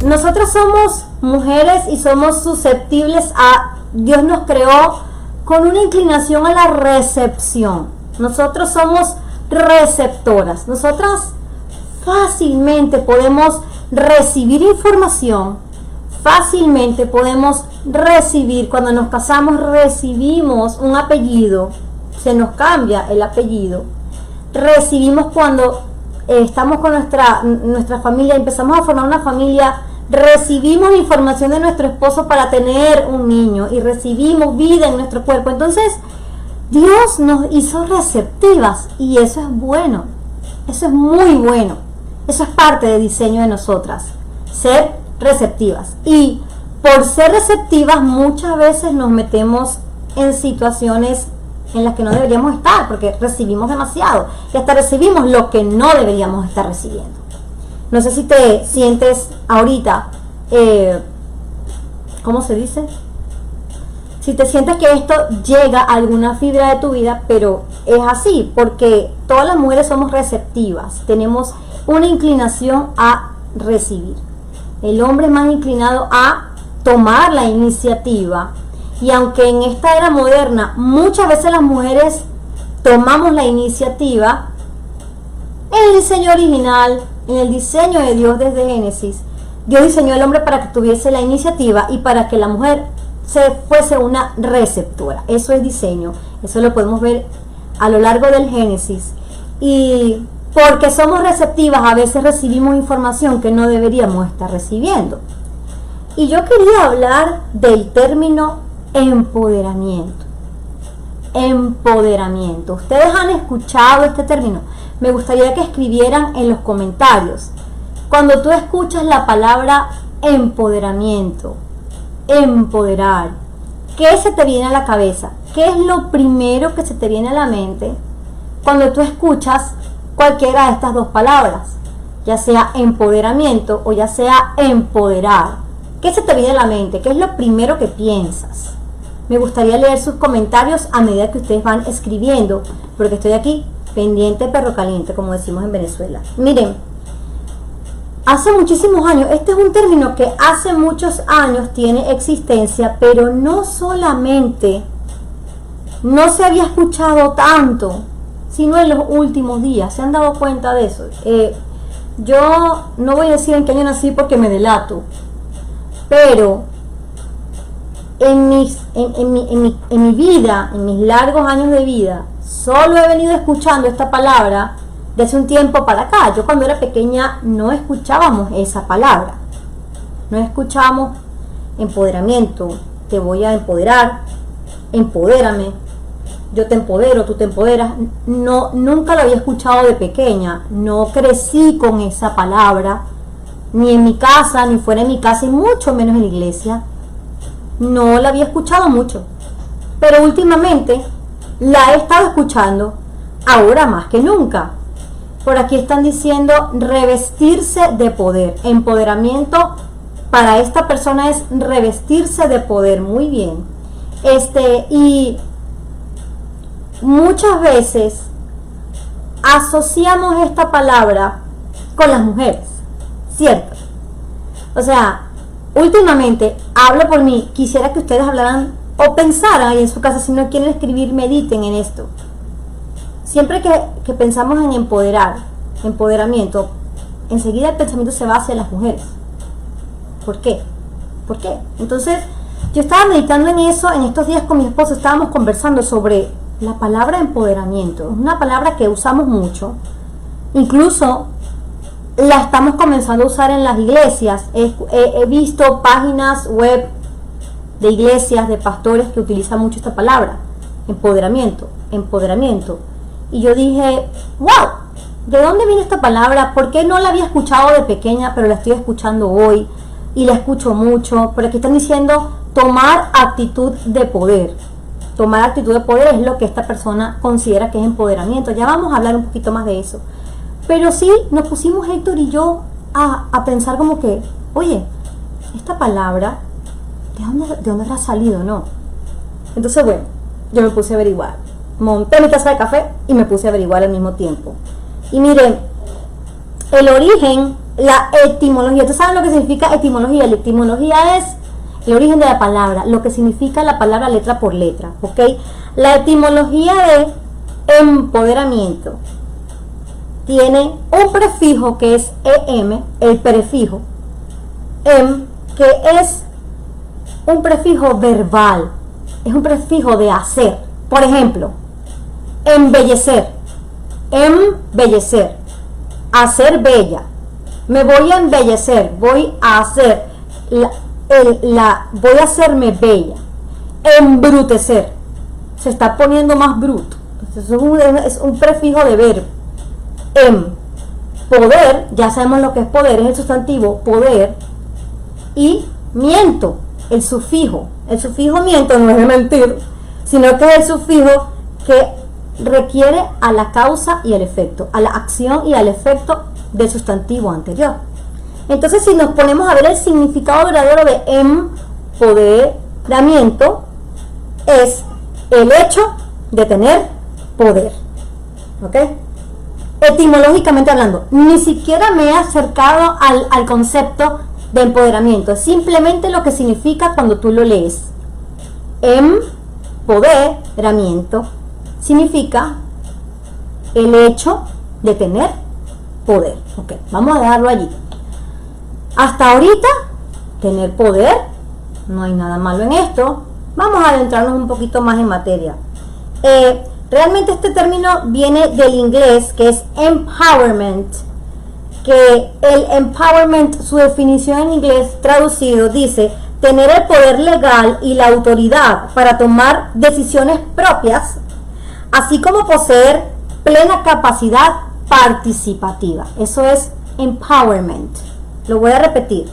nosotros somos mujeres y somos susceptibles a, Dios nos creó con una inclinación a la recepción. Nosotros somos receptoras. Nosotras fácilmente podemos recibir información, fácilmente podemos recibir, cuando nos casamos recibimos un apellido, se nos cambia el apellido, recibimos cuando estamos con nuestra familia, empezamos a formar una familia, recibimos la información de nuestro esposo para tener un niño y recibimos vida en nuestro cuerpo. Entonces Dios nos hizo receptivas y eso es bueno, eso es muy bueno, eso es parte del diseño de nosotras, ser receptivas. Y por ser receptivas muchas veces nos metemos en situaciones en las que no deberíamos estar, porque recibimos demasiado y hasta recibimos lo que no deberíamos estar recibiendo. No sé si te sientes ahorita, ¿cómo se dice? Si te sientes que esto llega a alguna fibra de tu vida, pero es así, porque todas las mujeres somos receptivas, tenemos una inclinación a recibir. El hombre es más inclinado a tomar la iniciativa. Y aunque en esta era moderna muchas veces las mujeres tomamos la iniciativa, en el diseño original, en el diseño de Dios desde Génesis, Dios diseñó al hombre para que tuviese la iniciativa y para que la mujer fuese una receptora. Eso es diseño, eso lo podemos ver a lo largo del Génesis. Y porque somos receptivas, a veces recibimos información que no deberíamos estar recibiendo. Y yo quería hablar del término empoderamiento. Empoderamiento. ¿Ustedes han escuchado este término? Me gustaría que escribieran en los comentarios. Cuando tú escuchas la palabra empoderamiento, empoderar, ¿qué se te viene a la cabeza? ¿Qué es lo primero que se te viene a la mente cuando tú escuchas cualquiera de estas dos palabras? Ya sea empoderamiento o ya sea empoderar. ¿Qué se te viene a la mente? ¿Qué es lo primero que piensas? Me gustaría leer sus comentarios a medida que ustedes van escribiendo, porque estoy aquí pendiente perro caliente, como decimos en Venezuela. Miren, hace muchísimos años, este es un término que hace muchos años tiene existencia, pero no solamente no se había escuchado tanto, sino en los últimos días. ¿Se han dado cuenta de eso? Yo no voy a decir en qué año nací porque me delato, pero en mi vida, en mis largos años de vida, solo he venido escuchando esta palabra desde un tiempo para acá. Yo cuando era pequeña no escuchábamos esa palabra, no escuchábamos empoderamiento, te voy a empoderar, empodérame, yo te empodero, tú te empoderas. No, nunca lo había escuchado de pequeña, no crecí con esa palabra, ni en mi casa, ni fuera de mi casa, y mucho menos en la iglesia. No la había escuchado mucho, pero últimamente la he estado escuchando, ahora más que nunca. Por aquí están diciendo revestirse de poder. Empoderamiento para esta persona es revestirse de poder. Muy bien. Y muchas veces asociamos esta palabra con las mujeres, ¿cierto? O sea, últimamente, hablo por mí, quisiera que ustedes hablaran o pensaran ahí en su casa, si no quieren escribir, mediten en esto. Siempre que pensamos en empoderamiento, enseguida el pensamiento se va hacia las mujeres. ¿Por qué? ¿Por qué? Entonces, yo estaba meditando en eso en estos días con mi esposo, estábamos conversando sobre la palabra empoderamiento. Es una palabra que usamos mucho, incluso la estamos comenzando a usar en las iglesias. He visto páginas web de iglesias, de pastores que utilizan mucho esta palabra, empoderamiento, empoderamiento. Y yo dije, wow, ¿de dónde viene esta palabra? ¿Por qué no la había escuchado de pequeña, pero la estoy escuchando hoy? Y la escucho mucho. Por aquí están diciendo tomar actitud de poder. Tomar actitud de poder es lo que esta persona considera que es empoderamiento. Ya vamos a hablar un poquito más de eso. Pero sí, nos pusimos Héctor y yo a pensar como que, oye, esta palabra, ¿de dónde habrá salido, no? Entonces, bueno, yo me puse a averiguar. Monté mi taza de café y me puse a averiguar al mismo tiempo. Y miren, el origen la etimología. ¿Ustedes saben lo que significa etimología? La etimología es el origen de la palabra, lo que significa la palabra letra por letra, ¿ok? La etimología de empoderamiento tiene un prefijo que es em, el prefijo em, que es un prefijo verbal, es un prefijo de hacer. Por ejemplo, embellecer, embellecer, hacer bella. Me voy a embellecer, voy a hacer voy a hacerme bella. Embrutecer, se está poniendo más bruto. Entonces es un prefijo de verbo. Poder, ya sabemos lo que es poder, es el sustantivo poder. Y miento, el sufijo miento no es de mentir, sino que es el sufijo que requiere a la causa y el efecto, a la acción y al efecto del sustantivo anterior. Entonces, si nos ponemos a ver el significado verdadero de empoderamiento, es el hecho de tener poder. ¿Ok? Etimológicamente hablando, ni siquiera me he acercado al concepto de empoderamiento, es simplemente lo que significa cuando tú lo lees. Empoderamiento significa el hecho de tener poder. Ok, vamos a dejarlo allí. Hasta ahorita, tener poder, no hay nada malo en esto. Vamos a adentrarnos un poquito más en materia. Realmente este término viene del inglés, que es empowerment, que el empowerment, su definición en inglés traducido, dice tener el poder legal y la autoridad para tomar decisiones propias, así como poseer plena capacidad participativa. Eso es empowerment. Lo voy a repetir.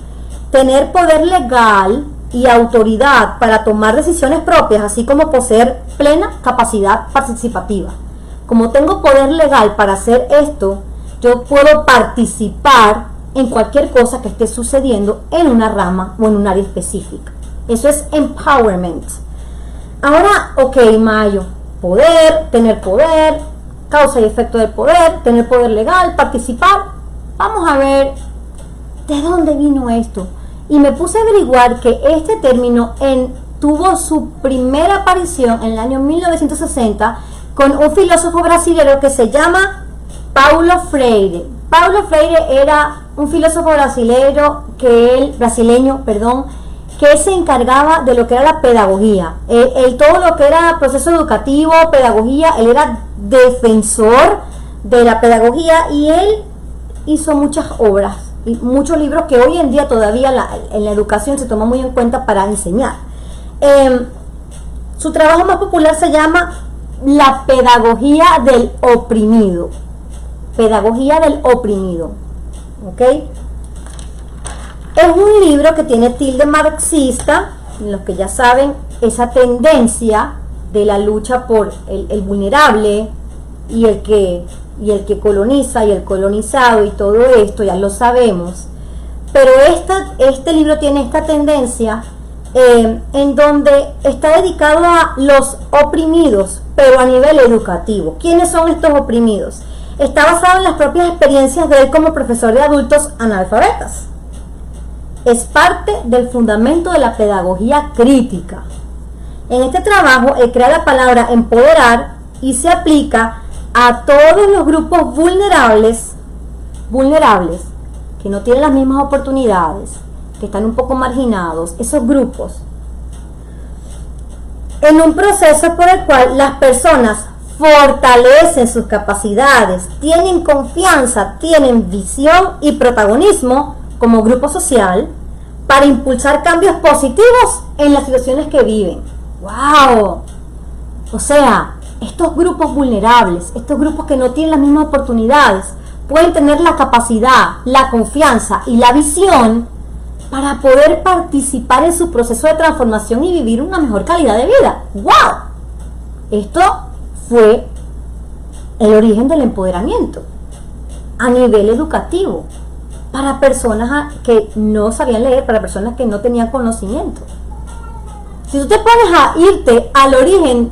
Tener poder legal y autoridad para tomar decisiones propias, así como poseer plena capacidad participativa. Como tengo poder legal para hacer esto, yo puedo participar en cualquier cosa que esté sucediendo en una rama o en un área específica. Eso es empowerment. Ahora, ok, Mayo, poder, tener poder, causa y efecto del poder, tener poder legal, participar. Vamos a ver de dónde vino esto. Y me puse a averiguar que este término tuvo su primera aparición en el año 1960 con un filósofo brasileño que se llama Paulo Freire. Paulo Freire era un filósofo brasileño que se encargaba de lo que era la pedagogía. Todo lo que era proceso educativo, pedagogía, él era defensor de la pedagogía y él hizo muchas obras y muchos libros que hoy en día todavía en la educación se toma muy en cuenta para enseñar. Su trabajo más popular se llama La pedagogía del oprimido. Pedagogía del oprimido. ¿Ok? Es un libro que tiene tilde marxista, los que ya saben, esa tendencia de la lucha por el vulnerable y el que coloniza y el colonizado y todo esto, ya lo sabemos. Pero este libro tiene esta tendencia en donde está dedicado a los oprimidos, pero a nivel educativo. ¿Quiénes son estos oprimidos? Está basado en las propias experiencias de él como profesor de adultos analfabetas. Es parte del fundamento de la pedagogía crítica. En este trabajo, él crea la palabra empoderar y se aplica a todos los grupos vulnerables que no tienen las mismas oportunidades, que están un poco marginados, esos grupos, en un proceso por el cual las personas fortalecen sus capacidades, tienen confianza, tienen visión y protagonismo como grupo social para impulsar cambios positivos en las situaciones que viven. ¡Wow! O sea, estos grupos vulnerables, estos grupos que no tienen las mismas oportunidades, pueden tener la capacidad, la confianza y la visión para poder participar en su proceso de transformación y vivir una mejor calidad de vida. ¡Wow! Esto fue el origen del empoderamiento a nivel educativo para personas que no sabían leer, para personas que no tenían conocimiento. Si tú te pones a irte al origen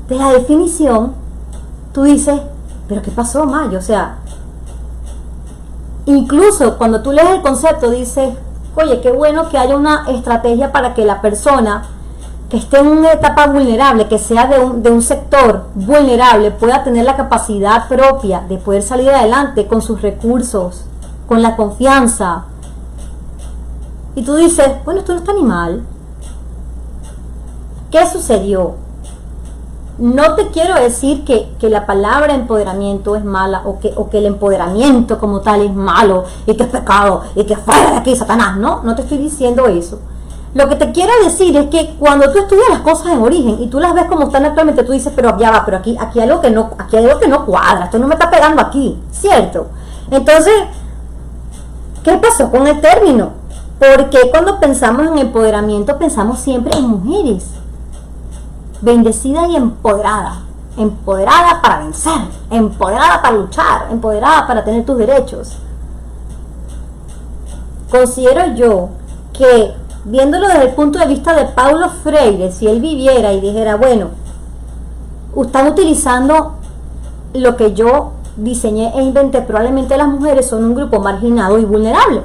de la definición, tú dices, pero ¿qué pasó, Mayo? O sea, Incluso cuando tú lees el concepto dices, oye, qué bueno que haya una estrategia para que la persona que esté en una etapa vulnerable, que sea de un sector vulnerable, pueda tener la capacidad propia de poder salir adelante con sus recursos, con la confianza. Y tú dices, bueno, esto no está ni mal. ¿Qué sucedió? No te quiero decir que la palabra empoderamiento es mala o que el empoderamiento como tal es malo y que es pecado y que fuera de aquí Satanás. No te estoy diciendo eso. Lo que te quiero decir es que cuando tú estudias las cosas en origen y tú las ves como están actualmente, tú dices, pero ya va, pero aquí hay algo que no cuadra, esto no me está pegando aquí, ¿cierto? Entonces, ¿qué pasó con el término? Porque cuando pensamos en empoderamiento pensamos siempre en mujeres bendecida y empoderada para vencer, empoderada para luchar, empoderada para tener tus derechos. Considero yo que, viéndolo desde el punto de vista de Paulo Freire, si él viviera y dijera, bueno, están utilizando lo que yo diseñé e inventé, probablemente las mujeres son un grupo marginado y vulnerable.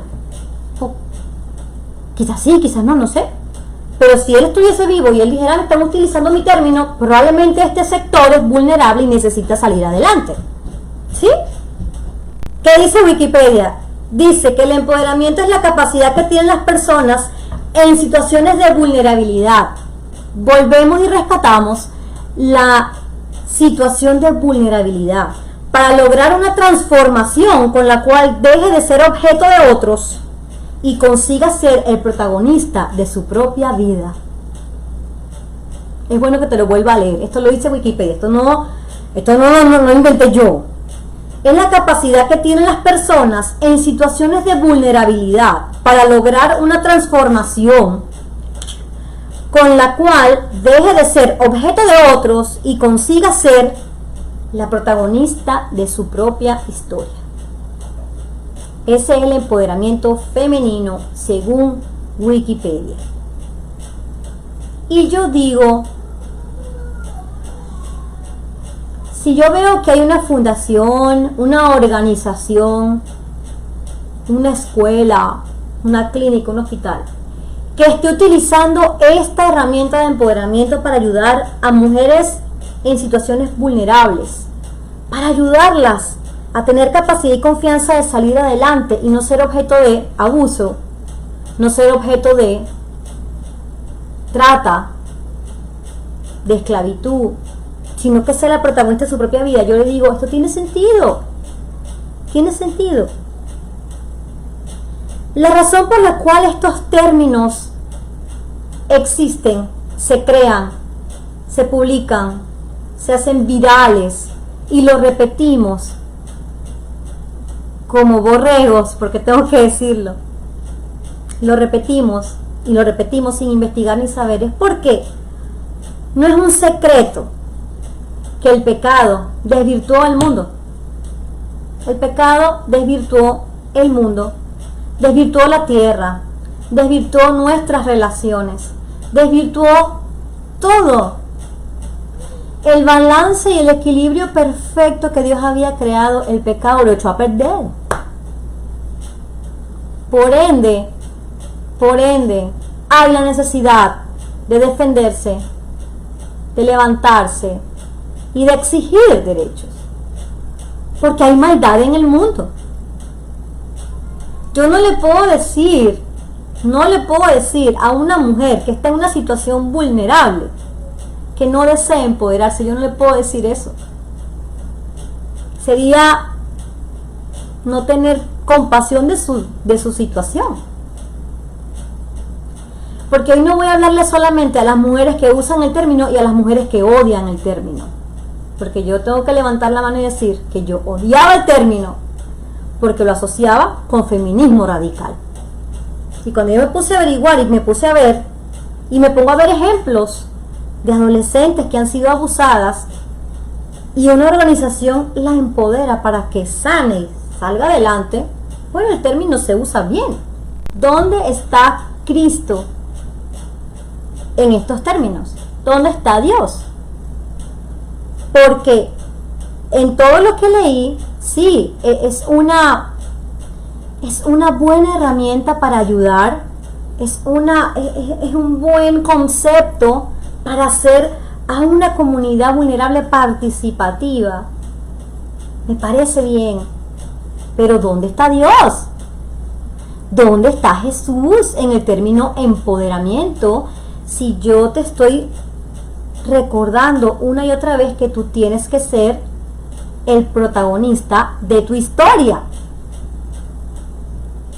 Quizás sí, quizás no sé. Pero si él estuviese vivo y él dijera, están utilizando mi término, probablemente este sector es vulnerable y necesita salir adelante. ¿Sí? ¿Qué dice Wikipedia? Dice que el empoderamiento es la capacidad que tienen las personas en situaciones de vulnerabilidad. Volvemos y rescatamos la situación de vulnerabilidad para lograr una transformación con la cual deje de ser objeto de otros y consiga ser el protagonista de su propia vida. Es bueno que te lo vuelva a leer. Esto lo dice Wikipedia. Esto no inventé yo. Es la capacidad que tienen las personas en situaciones de vulnerabilidad para lograr una transformación con la cual deje de ser objeto de otros y consiga ser la protagonista de su propia historia. Ese es el empoderamiento femenino según Wikipedia. Y yo digo, si yo veo que hay una fundación, una organización, una escuela, una clínica, un hospital, que esté utilizando esta herramienta de empoderamiento para ayudar a mujeres en situaciones vulnerables, para ayudarlas a tener capacidad y confianza de salir adelante y no ser objeto de abuso, no ser objeto de trata, de esclavitud, sino que sea la protagonista de su propia vida. Yo le digo, esto tiene sentido. Tiene sentido. La razón por la cual estos términos existen, se crean, se publican, se hacen virales y lo repetimos como borregos, porque tengo que decirlo, lo repetimos y lo repetimos sin investigar ni saber, es porque no es un secreto que el pecado desvirtuó el mundo. El pecado desvirtuó el mundo, desvirtuó la tierra, desvirtuó nuestras relaciones, desvirtuó todo. El balance y el equilibrio perfecto que Dios había creado, el pecado lo echó a perder. Por ende, hay la necesidad de defenderse, de levantarse y de exigir derechos. Porque hay maldad en el mundo. Yo no le puedo decir a una mujer que está en una situación vulnerable que no desea empoderarse. Yo no le puedo decir eso. Sería no tener compasión de su situación. Porque hoy no voy a hablarle solamente a las mujeres que usan el término y a las mujeres que odian el término. Porque yo tengo que levantar la mano y decir que yo odiaba el término porque lo asociaba con feminismo radical. Y cuando yo me puse a averiguar y me puse a ver, y me pongo a ver ejemplos de adolescentes que han sido abusadas, y una organización la empodera para que sane, salga adelante, bueno, el término se usa bien. ¿Dónde está Cristo en estos términos? ¿Dónde está Dios? Porque en todo lo que leí, sí, es una es una buena herramienta para ayudar, es un buen concepto para hacer a una comunidad vulnerable participativa. Me parece bien, pero ¿dónde está Dios? ¿Dónde está Jesús en el término empoderamiento? Si yo te estoy recordando una y otra vez que tú tienes que ser el protagonista de tu historia.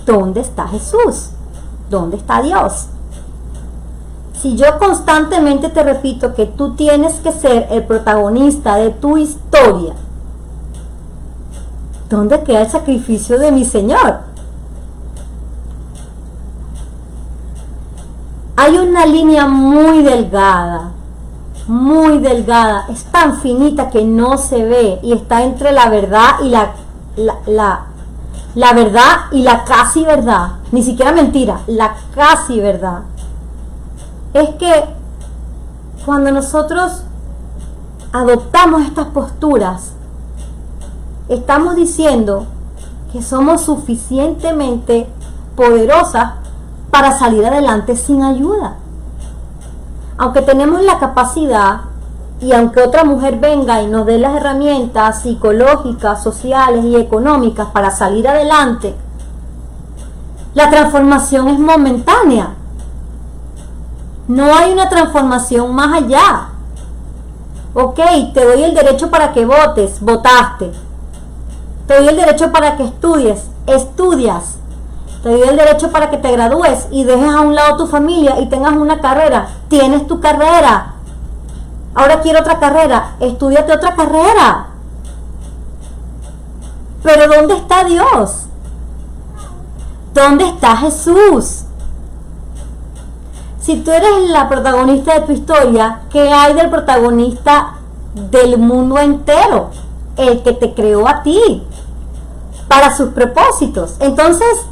¿Dónde está Jesús? ¿Dónde está Dios? Si yo constantemente te repito que tú tienes que ser el protagonista de tu historia, ¿dónde queda el sacrificio de mi Señor? Hay una línea muy delgada, es tan finita que no se ve y está entre la verdad y la verdad y la casi verdad, ni siquiera mentira, la casi verdad. Es que cuando nosotros adoptamos estas posturas, estamos diciendo que somos suficientemente poderosas para salir adelante sin ayuda. Aunque tenemos la capacidad y aunque otra mujer venga y nos dé las herramientas psicológicas, sociales y económicas para salir adelante, la transformación es momentánea. No hay una transformación más allá. Ok, te doy el derecho para que votes, votaste. Te doy el derecho para que estudies, estudias. Te doy el derecho para que te gradúes y dejes a un lado tu familia y tengas una carrera. Tienes tu carrera. Ahora quiero otra carrera. Estúdiate otra carrera. Pero ¿dónde está Dios? ¿Dónde está Jesús? Si tú eres la protagonista de tu historia, ¿qué hay del protagonista del mundo entero? El que te creó a ti para sus propósitos. Entonces,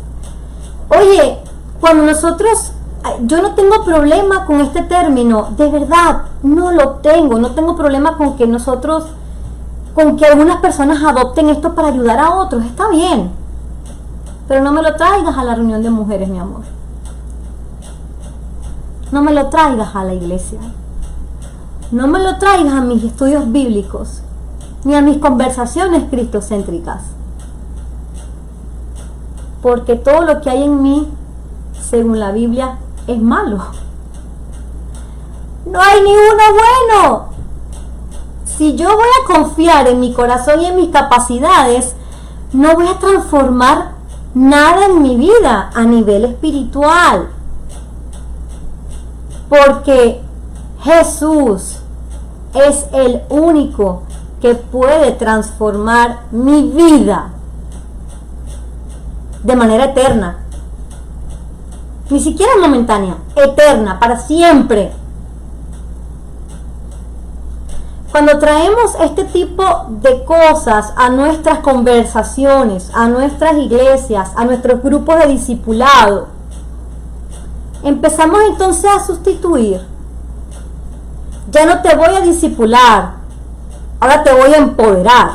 oye, cuando nosotros, yo no tengo problema con este término, de verdad, no tengo problema con que nosotros, con que algunas personas adopten esto para ayudar a otros, está bien, pero no me lo traigas a la reunión de mujeres, mi amor. No me lo traigas a la iglesia. No me lo traigas a mis estudios bíblicos, ni a mis conversaciones cristocéntricas. Porque todo lo que hay en mí, según la Biblia, es malo. No hay ni uno bueno. Si yo voy a confiar en mi corazón y en mis capacidades, no voy a transformar nada en mi vida a nivel espiritual. Porque Jesús es el único que puede transformar mi vida de manera eterna. Ni siquiera momentánea, eterna, para siempre. Cuando traemos este tipo de cosas a nuestras conversaciones, a nuestras iglesias, a nuestros grupos de discipulado, empezamos entonces a sustituir. Ya no te voy a discipular, ahora te voy a empoderar.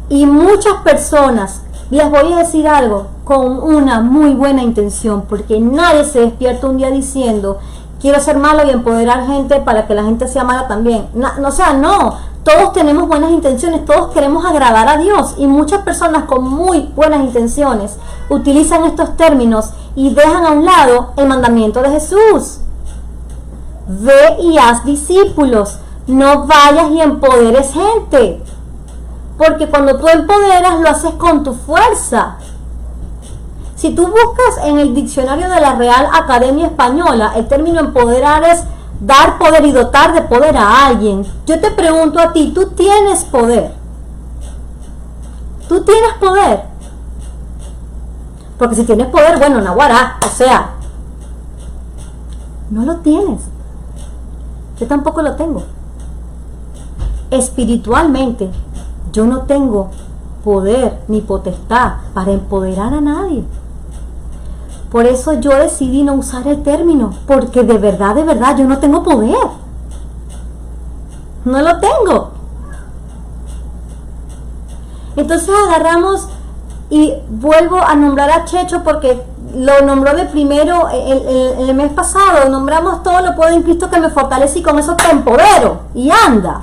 Y muchas personas, les voy a decir algo, con una muy buena intención, porque nadie se despierta un día diciendo, quiero ser malo y empoderar gente para que la gente sea mala también. No, todos tenemos buenas intenciones, todos queremos agradar a Dios, y muchas personas con muy buenas intenciones utilizan estos términos y dejan a un lado el mandamiento de Jesús. Ve y haz discípulos, no vayas y empoderes gente. Porque cuando tú empoderas, lo haces con tu fuerza. Si tú buscas en el diccionario de la Real Academia Española, el término empoderar es dar poder y dotar de poder a alguien. Yo te pregunto a ti, ¿tú tienes poder? ¿Tú tienes poder? Porque si tienes poder, bueno, naguará, o sea, no lo tienes. Yo tampoco lo tengo. Espiritualmente, yo no tengo poder ni potestad para empoderar a nadie. Por eso yo decidí no usar el término, porque de verdad, yo no tengo poder. No lo tengo. Entonces agarramos y vuelvo a nombrar a Checho porque lo nombró de primero el mes pasado. Nombramos todo lo puedo en Cristo que me fortalece y con eso te empodero y anda.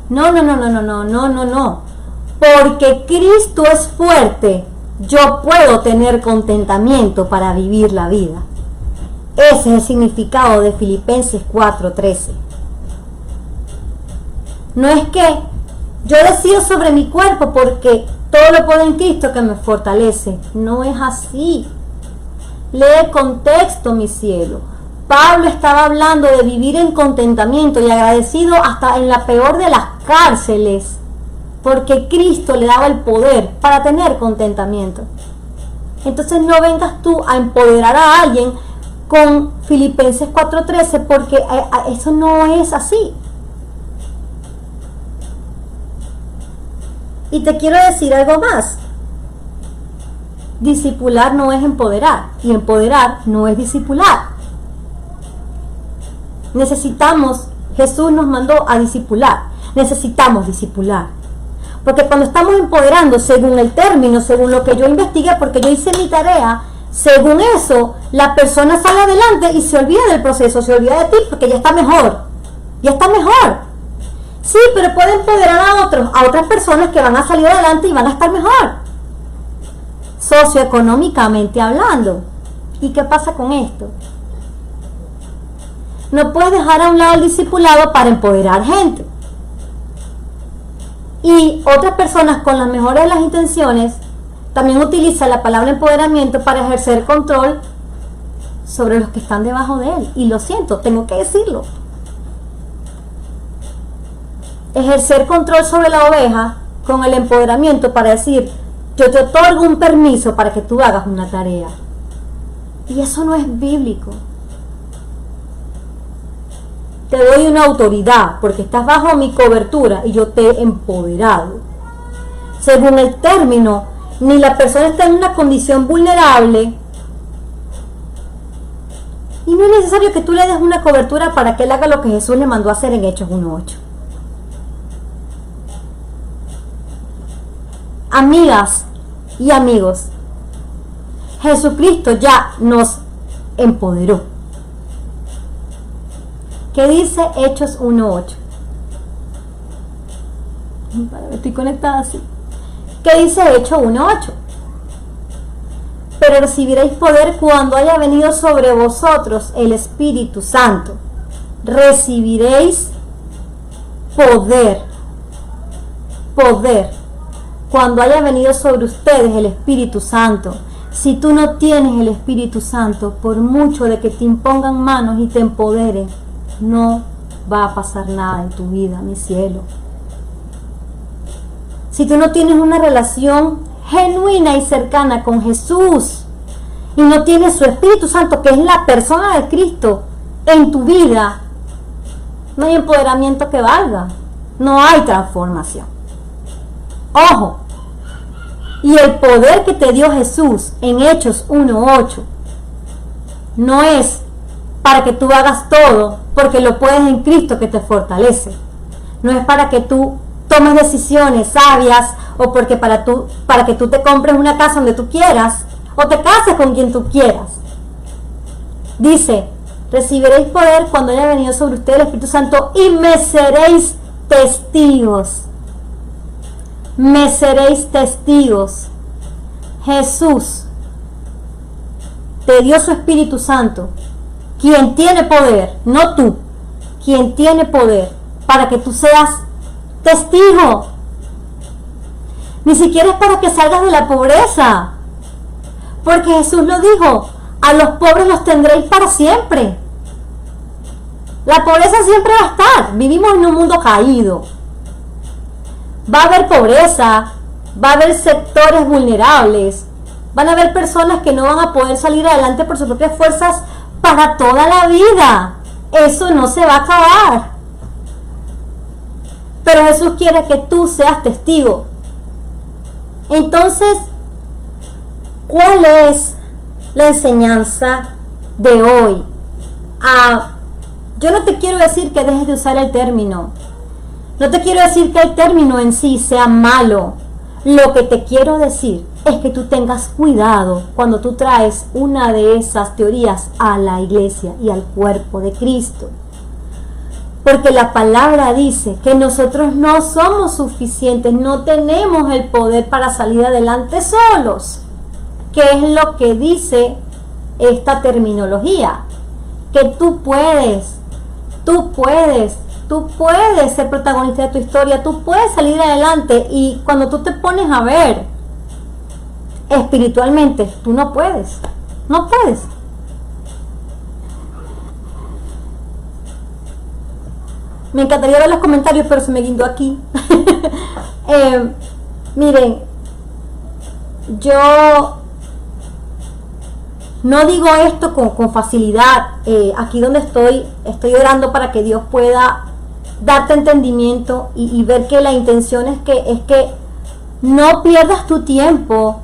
No. Porque Cristo es fuerte, yo puedo tener contentamiento para vivir la vida. Ese es el significado de Filipenses 4:13. No es que yo decido sobre mi cuerpo porque todo lo puedo en Cristo que me fortalece. No es así. Lee el contexto, mi cielo. Pablo estaba hablando de vivir en contentamiento y agradecido hasta en la peor de las cárceles, porque Cristo le daba el poder para tener contentamiento. Entonces no vengas tú a empoderar a alguien con Filipenses 4:13, porque eso no es así. Y te quiero decir algo más. Discipular no es empoderar, y empoderar no es discipular. Jesús nos mandó a discipular. Necesitamos discipular. Porque cuando estamos empoderando, según el término, según lo que yo investigué, porque yo hice mi tarea, según eso, la persona sale adelante y se olvida del proceso, se olvida de ti, porque ya está mejor. Ya está mejor. Sí, pero puede empoderar a otras personas que van a salir adelante y van a estar mejor. Socioeconómicamente hablando. ¿Y qué pasa con esto? No puedes dejar a un lado el discipulado para empoderar gente. Y otras personas con las mejores de las intenciones también utilizan la palabra empoderamiento para ejercer control sobre los que están debajo de él. Y lo siento, tengo que decirlo. Ejercer control sobre la oveja con el empoderamiento para decir, yo te otorgo un permiso para que tú hagas una tarea. Y eso no es bíblico. Te doy una autoridad porque estás bajo mi cobertura y yo te he empoderado. Según el término, ni la persona está en una condición vulnerable y no es necesario que tú le des una cobertura para que él haga lo que Jesús le mandó a hacer en Hechos 1:8. Amigas y amigos, Jesucristo ya nos empoderó. ¿Qué dice Hechos 1:8? Estoy conectada así. ¿Qué dice Hechos 1:8? Pero recibiréis poder cuando haya venido sobre vosotros el Espíritu Santo. Recibiréis poder. Poder. Cuando haya venido sobre ustedes el Espíritu Santo. Si tú no tienes el Espíritu Santo, por mucho de que te impongan manos y te empoderen, no va a pasar nada en tu vida, mi cielo. Si tú no tienes una relación genuina y cercana con Jesús y no tienes su Espíritu Santo, que es la persona de Cristo en tu vida, no hay empoderamiento que valga, no hay transformación. Ojo, y el poder que te dio Jesús en Hechos 1:8 no es para que tú hagas todo, porque lo puedes en Cristo que te fortalece. No es para que tú tomes decisiones sabias o porque para que tú te compres una casa donde tú quieras o te cases con quien tú quieras. Dice, recibiréis poder cuando haya venido sobre ustedes el Espíritu Santo y me seréis testigos. Me seréis testigos. Jesús te dio su Espíritu Santo, quien tiene poder, no tú, quien tiene poder para que tú seas testigo. Ni siquiera es para que salgas de la pobreza, porque Jesús lo dijo, a los pobres los tendréis para siempre. La pobreza siempre va a estar, vivimos en un mundo caído. Va a haber pobreza, va a haber sectores vulnerables, van a haber personas que no van a poder salir adelante por sus propias fuerzas para toda la vida. Eso no se va a acabar. Pero Jesús quiere que tú seas testigo. Entonces, ¿cuál es la enseñanza de hoy? Yo no te quiero decir que dejes de usar el término No te quiero decir que el término en sí sea malo. Lo que te quiero decir es que tú tengas cuidado cuando tú traes una de esas teorías a la iglesia y al cuerpo de Cristo. Porque la palabra dice que nosotros no somos suficientes, no tenemos el poder para salir adelante solos. ¿Qué es lo que dice esta terminología? Que tú puedes ser protagonista de tu historia, tú puedes salir adelante, y cuando tú te pones a ver espiritualmente, tú no puedes. Me encantaría ver los comentarios, pero se me guindó aquí. Miren, yo no digo esto con facilidad. Aquí donde estoy orando para que Dios pueda darte entendimiento y ver que la intención es que no pierdas tu tiempo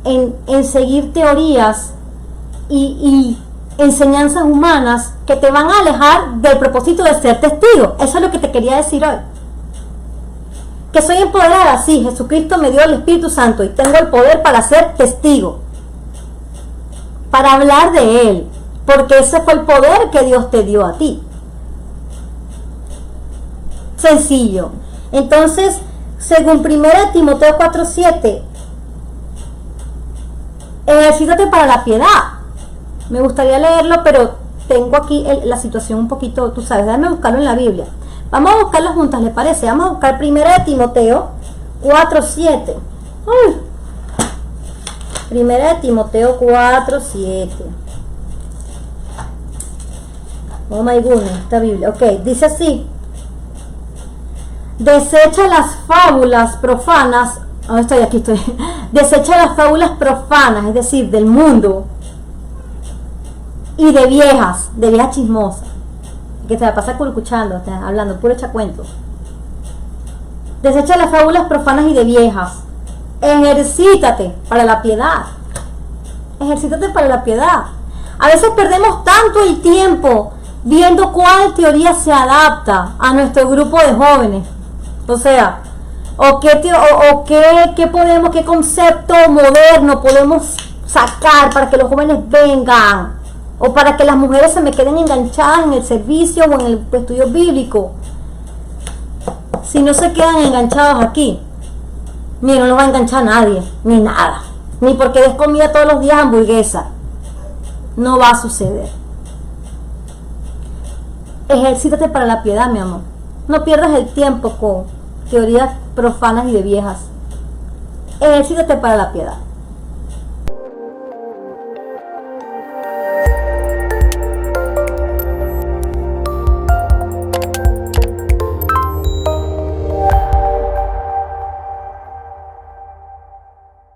en seguir teorías y enseñanzas humanas que te van a alejar del propósito de ser testigo. Eso es lo que te quería decir hoy. Que soy empoderada, sí, Jesucristo me dio el Espíritu Santo y tengo el poder para ser testigo, para hablar de Él, porque ese fue el poder que Dios te dio a ti. Sencillo. Entonces, según 1 Timoteo 4:7, ejercítate para la piedad. Me gustaría leerlo, pero tengo aquí la situación un poquito, tú sabes, déjame buscarlo en la Biblia. Vamos a buscarlo juntas, ¿le parece? Vamos a buscar 1 Timoteo 4:7. 1 Timoteo 4:7. Oh my goodness, esta Biblia. Ok, dice así: desecha las fábulas profanas. Aquí estoy. Desecha las fábulas profanas, es decir, del mundo, y de viejas chismosas, que se la pasa escuchando, hablando, puro echacuento. Desecha las fábulas profanas y de viejas. Ejercítate para la piedad. Ejercítate para la piedad. A veces perdemos tanto el tiempo viendo cuál teoría se adapta a nuestro grupo de jóvenes. O sea, qué concepto moderno podemos sacar para que los jóvenes vengan, o para que las mujeres se me queden enganchadas en el servicio o en el estudio bíblico. Si no se quedan enganchados aquí, mira, no los va a enganchar nadie, ni nada, ni porque des comida todos los días hamburguesa. No va a suceder. Ejercítate para la piedad, mi amor. No pierdas el tiempo con teorías profanas y de viejas. Ejercítate para la piedad.